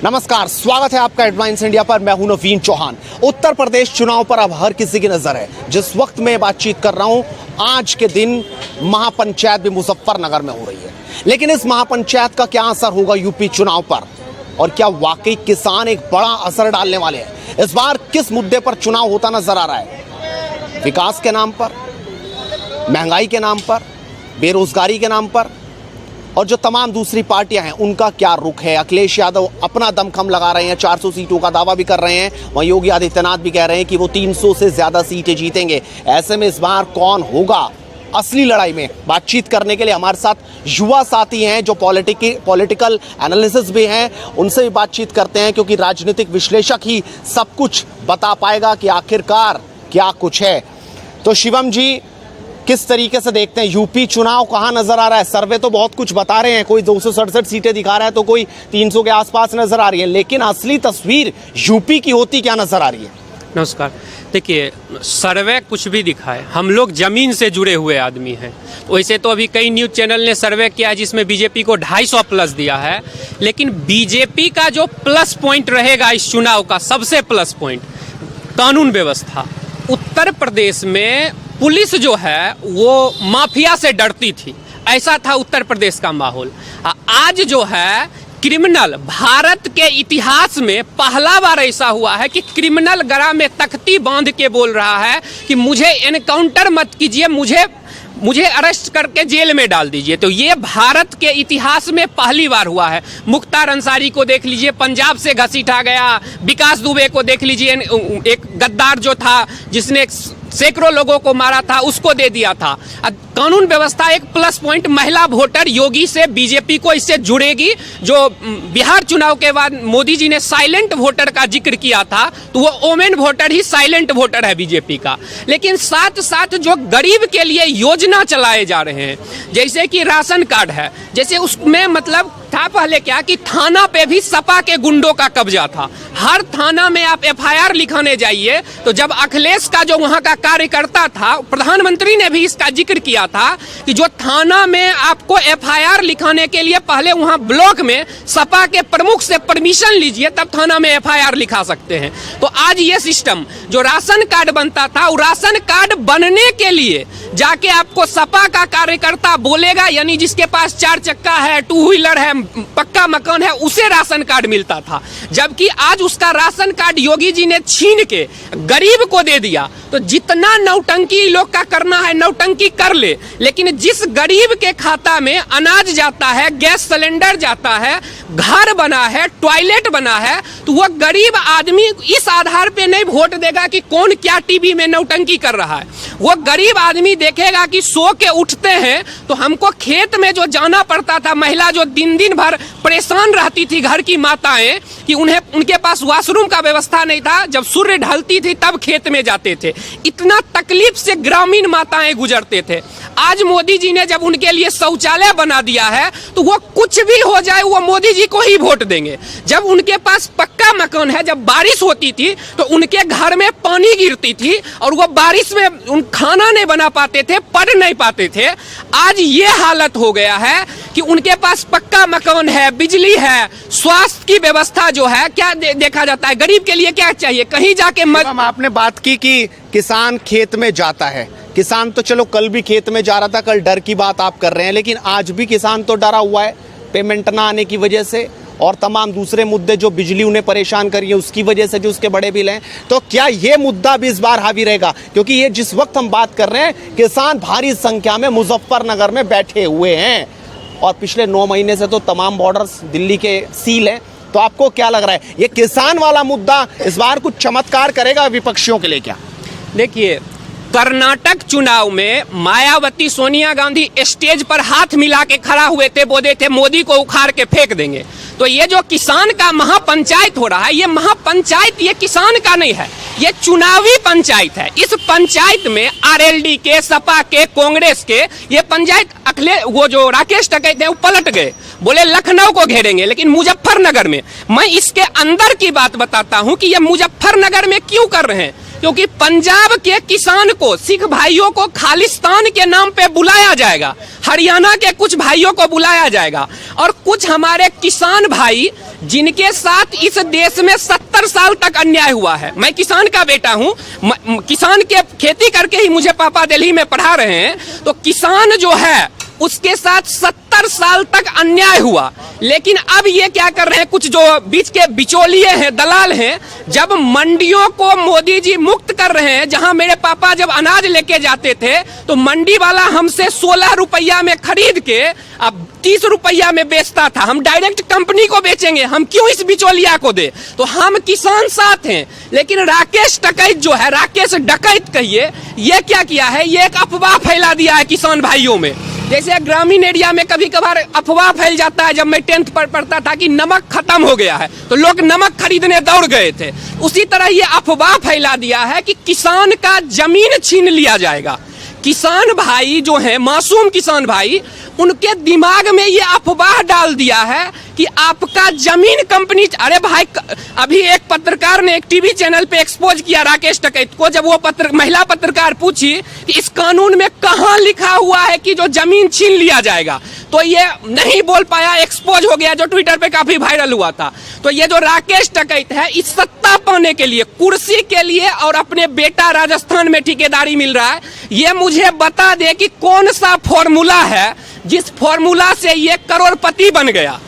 नमस्कार, स्वागत है आपका हेडलाइंस इंडिया पर। मैं हूं नवीन चौहान। उत्तर प्रदेश चुनाव पर अब हर किसी की नजर है। जिस वक्त मैं बातचीत कर रहा हूं, आज के दिन महापंचायत भी मुजफ्फरनगर में हो रही है। लेकिन इस महापंचायत का क्या असर होगा यूपी चुनाव पर, और क्या वाकई किसान एक बड़ा असर डालने वाले हैं? इस बार किस मुद्दे पर चुनाव होता नजर आ रहा है? विकास के नाम पर, महंगाई के नाम पर, बेरोजगारी के नाम पर, और जो तमाम दूसरी पार्टियां हैं उनका क्या रुख है? अखिलेश यादव अपना दमखम लगा रहे हैं, 400 सीटों का दावा भी कर रहे हैं। वहीं योगी आदित्यनाथ भी कह रहे हैं कि वो 300 से ज्यादा सीटें जीतेंगे। ऐसे में इस बार कौन होगा असली लड़ाई में? बातचीत करने के लिए हमारे साथ युवा साथी हैं जो पॉलिटिकल एनालिसिस भी हैं। उनसे भी बातचीत करते हैं, क्योंकि राजनीतिक विश्लेषक ही सब कुछ बता पाएगा कि आखिरकार क्या कुछ है। तो शिवम जी, किस तरीके से देखते हैं यूपी चुनाव? कहां नजर आ रहा है? सर्वे तो बहुत कुछ बता रहे हैं, कोई 267 सीटें दिखा रहा है तो कोई 300 के आसपास नजर आ रही है, लेकिन असली तस्वीर यूपी की होती क्या नजर आ रही है? नमस्कार। देखिए, सर्वे कुछ भी दिखाए, हम लोग जमीन से जुड़े हुए आदमी हैं। वैसे तो अभी कई न्यूज़ चैनल ने सर्वे किया है जिसमें बीजेपी को 250 प्लस दिया है, लेकिन बीजेपी का जो प्लस पॉइंट रहेगा इस चुनाव का, सबसे प्लस पॉइंट कानून व्यवस्था। उत्तर प्रदेश में पुलिस जो है वो माफिया से डरती थी, ऐसा था उत्तर प्रदेश का माहौल। आज जो है क्रिमिनल, भारत के इतिहास में पहला बार ऐसा हुआ है कि क्रिमिनल गला में तख्ती बांध के बोल रहा है कि मुझे एनकाउंटर मत कीजिए, मुझे अरेस्ट करके जेल में डाल दीजिए। तो ये भारत के इतिहास में पहली बार हुआ है। मुख्तार अंसारी को देख लीजिए, पंजाब से घसीटा गया। विकास दुबे को देख लीजिए, एक गद्दार जो था जिसने सैकड़ों लोगों को मारा था, उसको दे दिया था। कानून व्यवस्था एक प्लस पॉइंट। महिला वोटर योगी से, बीजेपी को इससे जुड़ेगी। जो बिहार चुनाव के बाद मोदी जी ने साइलेंट वोटर का जिक्र किया था, तो वो वोमेन वोटर ही साइलेंट वोटर है बीजेपी का। लेकिन साथ साथ जो गरीब के लिए योजना चलाए जा रहे हैं, जैसे कि राशन कार्ड है, जैसे उसमें मतलब था पहले क्या कि थाना पे भी सपा के गुंडों का कब्जा था। हर थाना में आप एफआईआर लिखाने जाइए, तो जब अखिलेश का जो वहां का कार्यकर्ता था, प्रधानमंत्री ने भी इसका जिक्र किया था कि जो थाना में आपको एफआईआर लिखाने के लिए पहले वहां ब्लॉक में सपा के प्रमुख से परमिशन लीजिए, तब थाना में एफआईआर लिखा सकते हैं। तो आज ये सिस्टम, जो राशन कार्ड बनता था, वो राशन कार्ड बनने के लिए जाके आपको सपा का कार्यकर्ता बोलेगा, यानी जिसके पास 4 चक्का है, 2 व्हीलर है, पक्का मकान है, उसे राशन कार्ड मिलता था। जबकि आज उसका राशन कार्ड योगी जी ने छीन के गरीब को दे दिया। तो जितना नौटंकी लोग का करना है नौटंकी कर ले, लेकिन जिस गरीब के खाता में अनाज जाता है, गैस सिलेंडर जाता है, घर बना है, टॉयलेट बना है, तो वह गरीब आदमी इस आधार पे नहीं वोट देगा कि कौन क्या टीवी में नौटंकी कर रहा है। वो गरीब आदमी देखेगा कि सो के उठते हैं तो हमको खेत में जो जाना पड़ता था, महिला जो दिन दिन भर परेशान रहती थी, घर की माताएं, कि उनके पास वॉशरूम का व्यवस्था नहीं था, जब सूर्य ढलती थी तब खेत में जाते थे। इतना तकलीफ से ग्रामीण माताएं गुजरते थे। आज मोदी जी ने जब उनके लिए शौचालय बना दिया है, तो वो कुछ भी हो जाए वो मोदी जी को ही वोट देंगे। जब उनके पास पक्का मकान है, जब बारिश होती थी तो उनके घर में पानी गिरती थी और वो बारिश में खाना नहीं बना पाते थे, पढ़ नहीं पाते थे। आज ये हालत हो गया है कि उनके पास पक्का मकान है, बिजली है, स्वास्थ्य की व्यवस्था जो है, क्या देखा जाता है गरीब के लिए क्या चाहिए? कहीं जाके आपने बात की कि किसान खेत में जाता है। किसान तो चलो कल भी खेत में जा रहा था, कल डर की बात आप कर रहे हैं, लेकिन आज भी किसान तो डरा हुआ है पेमेंट ना आने की वजह से, और तमाम दूसरे मुद्दे जो बिजली उन्हें परेशान कर रही है उसकी वजह से, जो उसके बड़े बिल हैं। तो क्या ये मुद्दा भी इस बार हावी रहेगा? क्योंकि ये जिस वक्त हम बात कर रहे हैं, किसान भारी संख्या में मुजफ्फरनगर में बैठे हुए हैं, और पिछले 9 महीने से तो तमाम बॉर्डर्स दिल्ली के सील हैं। तो आपको क्या लग रहा है, ये किसान वाला मुद्दा इस बार कुछ चमत्कार करेगा विपक्षियों के लिए क्या? देखिए, कर्नाटक चुनाव में मायावती, सोनिया गांधी स्टेज पर हाथ मिला के खड़ा हुए थे, बोले थे मोदी को उखाड़ के फेंक देंगे। तो ये जो किसान का महापंचायत हो रहा है, ये महापंचायत ये किसान का नहीं है, ये चुनावी पंचायत है। इस पंचायत में आरएलडी के, सपा के, कांग्रेस के, ये पंचायत वो जो राकेश टिकैत थे वो पलट गए, बोले लखनऊ को घेरेंगे, लेकिन मुजफ्फरनगर में। मैं इसके अंदर की बात बताता हूं कि ये मुजफ्फरनगर में क्यों कर रहे हैं। क्योंकि पंजाब के किसान को, सिख भाइयों को खालिस्तान के नाम पे बुलाया जाएगा, हरियाणा के कुछ भाइयों को बुलाया जाएगा, और कुछ हमारे किसान भाई जिनके साथ इस देश में 70 साल तक अन्याय हुआ है। मैं किसान का बेटा हूं, किसान के खेती करके ही मुझे पापा दिल्ली में पढ़ा रहे हैं। तो किसान जो है उसके साथ 70 साल तक अन्याय हुआ, लेकिन अब ये क्या कर रहे हैं, कुछ जो बीच के बिचौलिए हैं, दलाल हैं, जब मंडियों को मोदी जी मुक्त कर रहे हैं। जहां मेरे पापा जब अनाज लेके जाते थे तो मंडी वाला हमसे 16 रुपया में खरीद के अब 30 रुपया में बेचता था। हम डायरेक्ट कंपनी को बेचेंगे, हम क्यों इस बिचौलिया को दे? तो हम किसान साथ हैं, लेकिन राकेश डकैत जो है, राकेश डकैत कहिए, ये क्या किया है, ये एक अफवाह फैला दिया है किसान भाइयों में। जैसे ग्रामीण एरिया में कभी कभार अफवाह फैल जाता है। जब मैं 10th पर पढ़ता था कि नमक खत्म हो गया है तो लोग नमक खरीदने दौड़ गए थे, उसी तरह ये अफवाह फैला दिया है कि किसान का जमीन छीन लिया जाएगा। किसान भाई जो हैं, मासूम किसान भाई, उनके दिमाग में ये अफवाह डाल दिया है कि आपका जमीन कंपनी। अरे भाई, अभी एक पत्रकार ने एक टीवी चैनल पे एक्सपोज किया राकेश डकैत को। जब वो महिला पत्रकार पूछी कि इस कानून में कहां लिखा हुआ है कि जो जमीन छीन लिया जाएगा, तो ये नहीं बोल पाया, एक्सपोज हो गया, जो ट्विटर पे काफी वायरल हुआ था। तो ये जो राकेश डकैत है, इस सत्ता पाने के लिए, कुर्सी के लिए, और अपने बेटा राजस्थान में ठेकेदारी मिल रहा है, ये मुझे बता दे कि कौन सा फॉर्मूला है जिस फॉर्मूला से ये करोड़पति बन गया।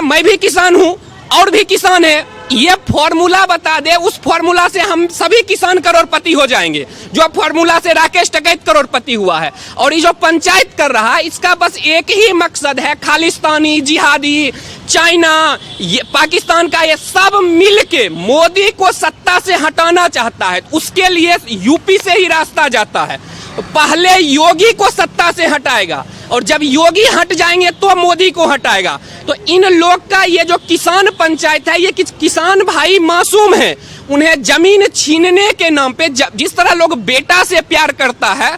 मैं भी किसान हूं और भी किसान है, ये फॉर्मूला बता दे, उस फॉर्मूला से हम सभी किसान करोड़पति हो जाएंगे, जो फॉर्मूला से राकेश डकैत करोड़पति हुआ है। और ये जो पंचायत कर रहा है, इसका बस एक ही मकसद है, खालिस्तानी, जिहादी, चाइना, ये पाकिस्तान का, ये सब मिलके मोदी को सत्ता से हटाना चाहता है। उसके लिए यूपी से ही रास्ता जाता है। पहले योगी को सत्ता से हटाएगा, और जब योगी हट जाएंगे तो मोदी को हटाएगा। तो इन लोग का ये जो किसान पंचायत है, ये किसान भाई मासूम हैं। उन्हें जमीन छीनने के नाम पे, जिस तरह लोग बेटा से प्यार करता है,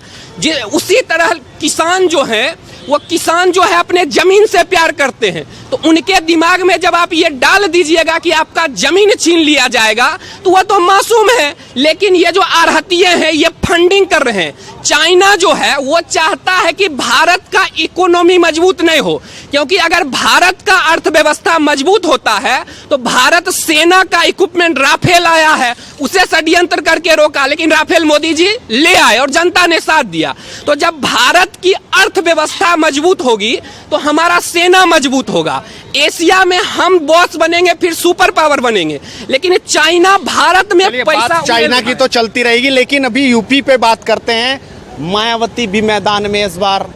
उसी तरह किसान जो है, वो किसान जो है अपने जमीन से प्यार करते हैं। तो उनके दिमाग में जब आप ये डाल दीजिएगा कि आपका जमीन छीन लिया जाएगा, तो वह तो मासूम है। लेकिन ये जो आढ़तिये हैं, ये फंडिंग कर रहे हैं। चाइना जो है वो चाहता है कि भारत का इकोनॉमी मजबूत नहीं हो, क्योंकि अगर भारत का अर्थव्यवस्था मजबूत होता है तो भारत सेना का इक्विपमेंट राफेल आया है, उसे षड्यंत्र करके रोका, लेकिन राफेल मोदी जी ले आए और जनता ने साथ दिया। तो जब भारत की अर्थव्यवस्था मजबूत होगी तो हमारा सेना मजबूत होगा, एशिया में हम बॉस बनेंगे, फिर सुपर पावर बनेंगे। लेकिन चाइना भारत में पैसा, चाइना की तो चलती रहेगी, लेकिन अभी यूपी पे बात करते हैं। मायावती भी मैदान में इस बार,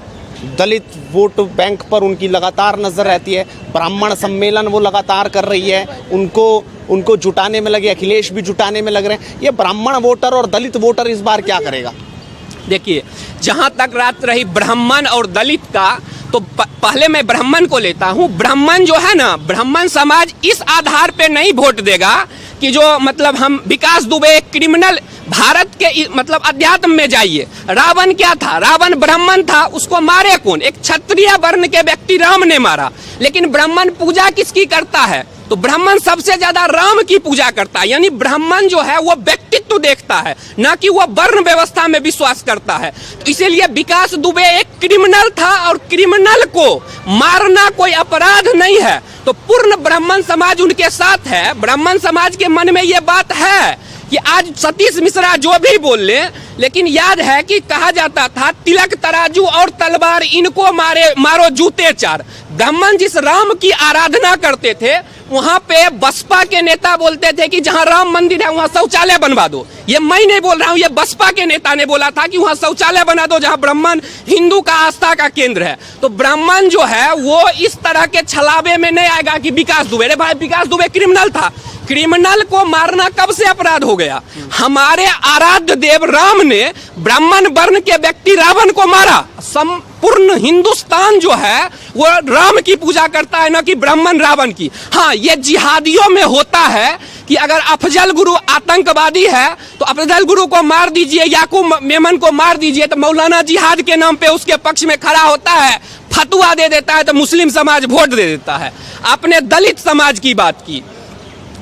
दलित वोट बैंक पर उनकी लगातार नजर रहती है। ब्राह्मण सम्मेलन वो लगातार कर रही है, उनको जुटाने में लगे, अखिलेश भी जुटाने में लग रहे हैं। ये ब्राह्मण वोटर और दलित वोटर इस बार क्या करेगा? देखिए, जहां तक रात रही ब्राह्मण और दलित का, तो पहले मैं ब्राह्मण को लेता हूं। ब्राह्मण जो है ना, ब्राह्मण समाज इस आधार पे नहीं वोट देगा कि जो मतलब हम विकास दुबे क्रिमिनल, भारत के मतलब अध्यात्म में जाइए, रावण क्या था? रावण ब्राह्मण था, उसको मारे कौन? एक क्षत्रिय वर्ण के व्यक्ति राम ने मारा। लेकिन ब्राह्मण पूजा किसकी करता है? तो ब्राह्मण सबसे ज्यादा राम की पूजा करता है। यानी ब्राह्मण जो है वो व्यक्तित्व देखता है, ना कि वो वर्ण व्यवस्था में विश्वास करता है। तो इसीलिए विकास दुबे एक क्रिमिनल था, और क्रिमिनल को मारना कोई अपराध नहीं है। तो पूर्ण ब्राह्मण समाज उनके साथ है। ब्राह्मण समाज के मन में ये बात है कि आज सतीश मिश्रा जो भी बोल ले, लेकिन याद है कि कहा जाता था, तिलक तराजू और तलवार इनको मारो जूते चार। ब्राह्मण जिस राम की आराधना करते थे, वहां पे बसपा के नेता बोलते थे कि जहां राम मंदिर है वहां शौचालय बनवा दो। ये मैं नहीं बोल रहा हूं, ये बसपा के नेता ने बोला था कि वहां शौचालय बना दो जहां ब्राह्मण हिंदू का आस्था का केंद्र है। तो ब्राह्मण जो है वो इस तरह के छलावे में नहीं आएगा कि विकास दुबे, अरे भाई विकास दुबे क्रिमिनल था। क्रिमिनल को मारना कब से अपराध हो गया? हमारे आराध्य देव राम ने ब्राह्मण वर्ण के व्यक्ति रावण को मारा। संपूर्ण हिंदुस्तान जो है वो राम की पूजा करता है, ना कि ब्राह्मण रावण की। हाँ, ये जिहादियों में होता है कि अगर अफजल गुरु आतंकवादी है तो अफजल गुरु को मार दीजिए, याकूब मेमन को मार दीजिए, तो मौलाना जिहाद के नाम पे उसके पक्ष में खड़ा होता है, फतवा दे देता है, तो मुस्लिम समाज वोट दे देता है। आपने दलित समाज की बात की,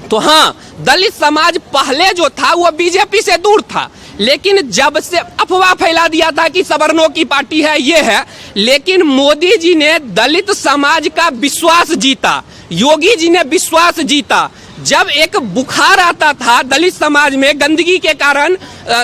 तो हाँ, दलित समाज पहले जो था वो बीजेपी से दूर था, लेकिन जब से अफवाह फैला दिया था कि सवर्णों की पार्टी है, ये है, लेकिन मोदी जी ने दलित समाज का विश्वास जीता, योगी जी ने विश्वास जीता। जब एक बुखार आता था दलित समाज में गंदगी के कारण,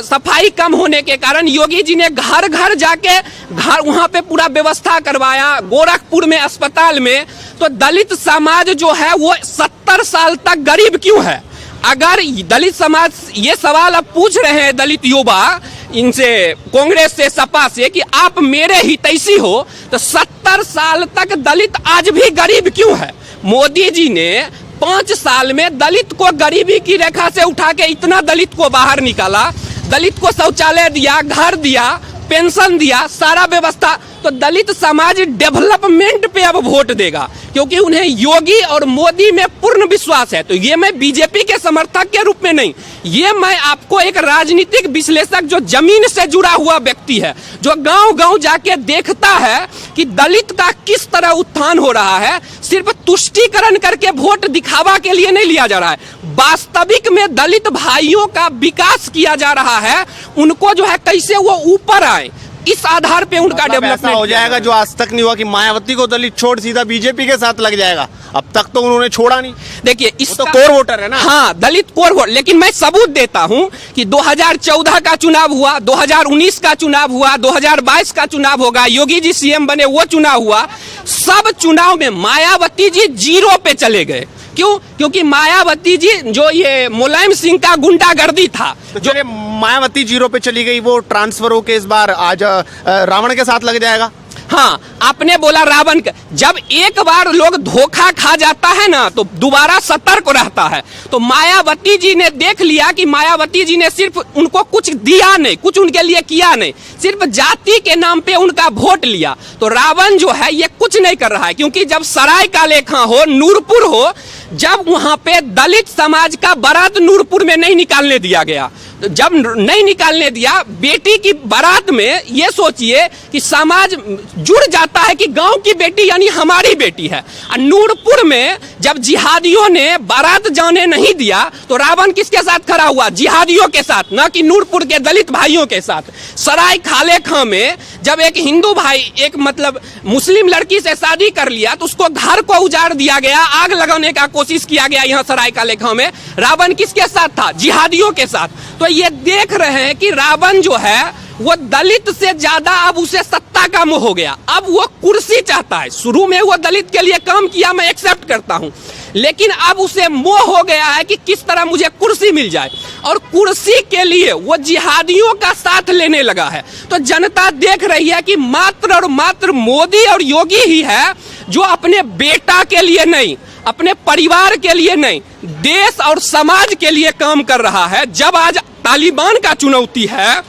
सफाई कम होने के कारण, योगी जी ने घर घर जाके वहां पे पूरा व्यवस्था करवाया, गोरखपुर में अस्पताल में। तो दलित समाज जो है वो 70 साल तक गरीब क्यों है? अगर दलित समाज ये सवाल अब पूछ रहे हैं दलित युवा इनसे, कांग्रेस से, सपा से, कि आप मेरे हितैषी हो, तो 70 साल तक दलित आज भी गरीब क्यों है? मोदी जी ने 5 साल में दलित को गरीबी की रेखा से उठा के इतना दलित को बाहर निकाला, दलित को शौचालय दिया, घर दिया, पेंशन दिया, सारा व्यवस्था। तो दलित समाज डेवलपमेंट पे अब वोट देगा, क्योंकि उन्हें योगी और मोदी में पूर्ण विश्वास है। तो ये मैं बीजेपी के समर्थक के रूप में नहीं, ये मैं आपको एक राजनीतिक विश्लेषक जो जमीन से जुड़ा हुआ व्यक्ति है, जो गांव गांव जाके देखता है कि दलित का किस तरह उत्थान हो रहा है, सिर्फ तुष्टीकरण करके वोट दिखावा के लिए नहीं लिया जा रहा है, वास्तविक में दलित भाइयों का विकास किया जा रहा है, उनको जो है कैसे वो ऊपर आए, इस आधार पे उनका डेवलपमेंट हो जाएगा। जो आज तक नहीं हुआ कि मायावती को दलित छोड़ सीधा बीजेपी के साथ लग जाएगा, अब तक तो उन्होंने छोड़ा नहीं। देखिए इसका तो कोर वोटर है ना। हाँ, दलित कोर वोटर। लेकिन मैं सबूत देता हूं कि 2014 का चुनाव हुआ, 2019 का चुनाव हुआ, 2022 का चुनाव होगा, योगी जी सीएम बने वो चुनाव हुआ, सब चुनाव में मायावती जी 0 पे चले गए। क्यों? क्योंकि मायावती जी जो ये मुलायम सिंह का गुंडागर्दी था, तो जो मायावती 0 पे चली गई, वो ट्रांसफर होके इस बार आज रावण के साथ लग जाएगा। हाँ, आपने बोला रावण का, जब एक बार लोग धोखा खा जाता है ना तो दोबारा सतर्क रहता है। तो मायावती जी ने देख लिया कि मायावती जी ने सिर्फ उनको कुछ दिया नहीं, कुछ उनके लिए किया नहीं, सिर्फ जाति के नाम पे उनका वोट लिया। तो रावण जो है ये कुछ नहीं कर रहा है, क्योंकि जब सराय का लेखा हो, नूरपुर हो, जब वहां पे दलित समाज का बारात नूरपुर में नहीं निकालने दिया गया, तो जब नहीं निकालने दिया, बेटी की बारात में ये सोचिए कि समाज जुड़ जाता है कि गांव की बेटी यानी हमारी बेटी है। और नूरपुर में जब जिहादियों ने बारात जाने नहीं दिया तो रावण किसके साथ खड़ा हुआ? जिहादियों के साथ, न कि नूरपुर के दलित भाइयों के साथ। सराय खाले खां में जब एक हिंदू भाई एक मतलब मुस्लिम लड़की से शादी कर लिया तो उसको घर को उजाड़ दिया गया, आग लगाने का कोशिश किया गया यहाँ सराय खाले खां में। रावण किसके साथ था? जिहादियों के साथ। तो ये देख रहे हैं कि रावण जो है वो दलित से ज्यादा अब उसे सत्ता का मोह हो गया, अब वो कुर्सी चाहता है। शुरू में वो दलित के लिए काम किया, मैं एक्सेप्ट करता हूं, लेकिन अब उसे मोह हो गया है कि किस तरह मुझे कुर्सी मिल जाए, और कुर्सी के लिए वो जिहादियों का साथ लेने लगा है। तो जनता देख रही है कि मात्र और मात्र मोदी और योगी ही है जो अपने बेटा के लिए नहीं, अपने परिवार के लिए नहीं, देश और समाज के लिए काम कर रहा है। जब आज तालिबान का चुनौती है,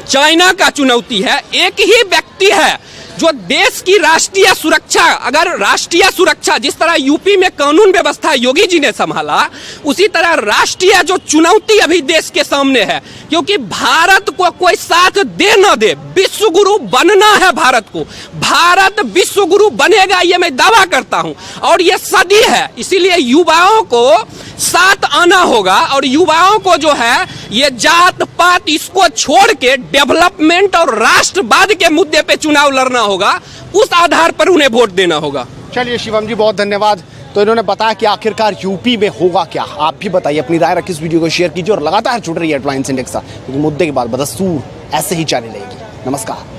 चाइना का चुनौती है, एक ही व्यक्ति है जो देश की राष्ट्रीय सुरक्षा, अगर राष्ट्रीय सुरक्षा जिस तरह यूपी में कानून व्यवस्था योगी जी ने संभाला, उसी तरह राष्ट्रीय जो चुनौती अभी देश के सामने है, क्योंकि भारत को कोई साथ दे न दे, विश्व गुरु बनना है भारत को। भारत विश्व गुरु बनेगा, ये मैं दावा करता हूं, और ये सदी है। इसीलिए युवाओं को साथ आना होगा, और युवाओं को जो है ये जात पात इसको छोड़ के डेवलपमेंट और राष्ट्रवाद के मुद्दे पे चुनाव लड़ना होगा, उस आधार पर उन्हें वोट देना होगा। चलिए शिवम जी, बहुत धन्यवाद। तो इन्होंने बताया कि आखिरकार यूपी में होगा क्या। आप भी बताइए, अपनी राय रखिए, इस वीडियो को शेयर कीजिए और लगातार जुड़ रही है हेडलाइंस इंडेक्स, क्योंकि मुद्दे के बाद बदस्तूर ऐसे ही जारी रहेगी। नमस्कार।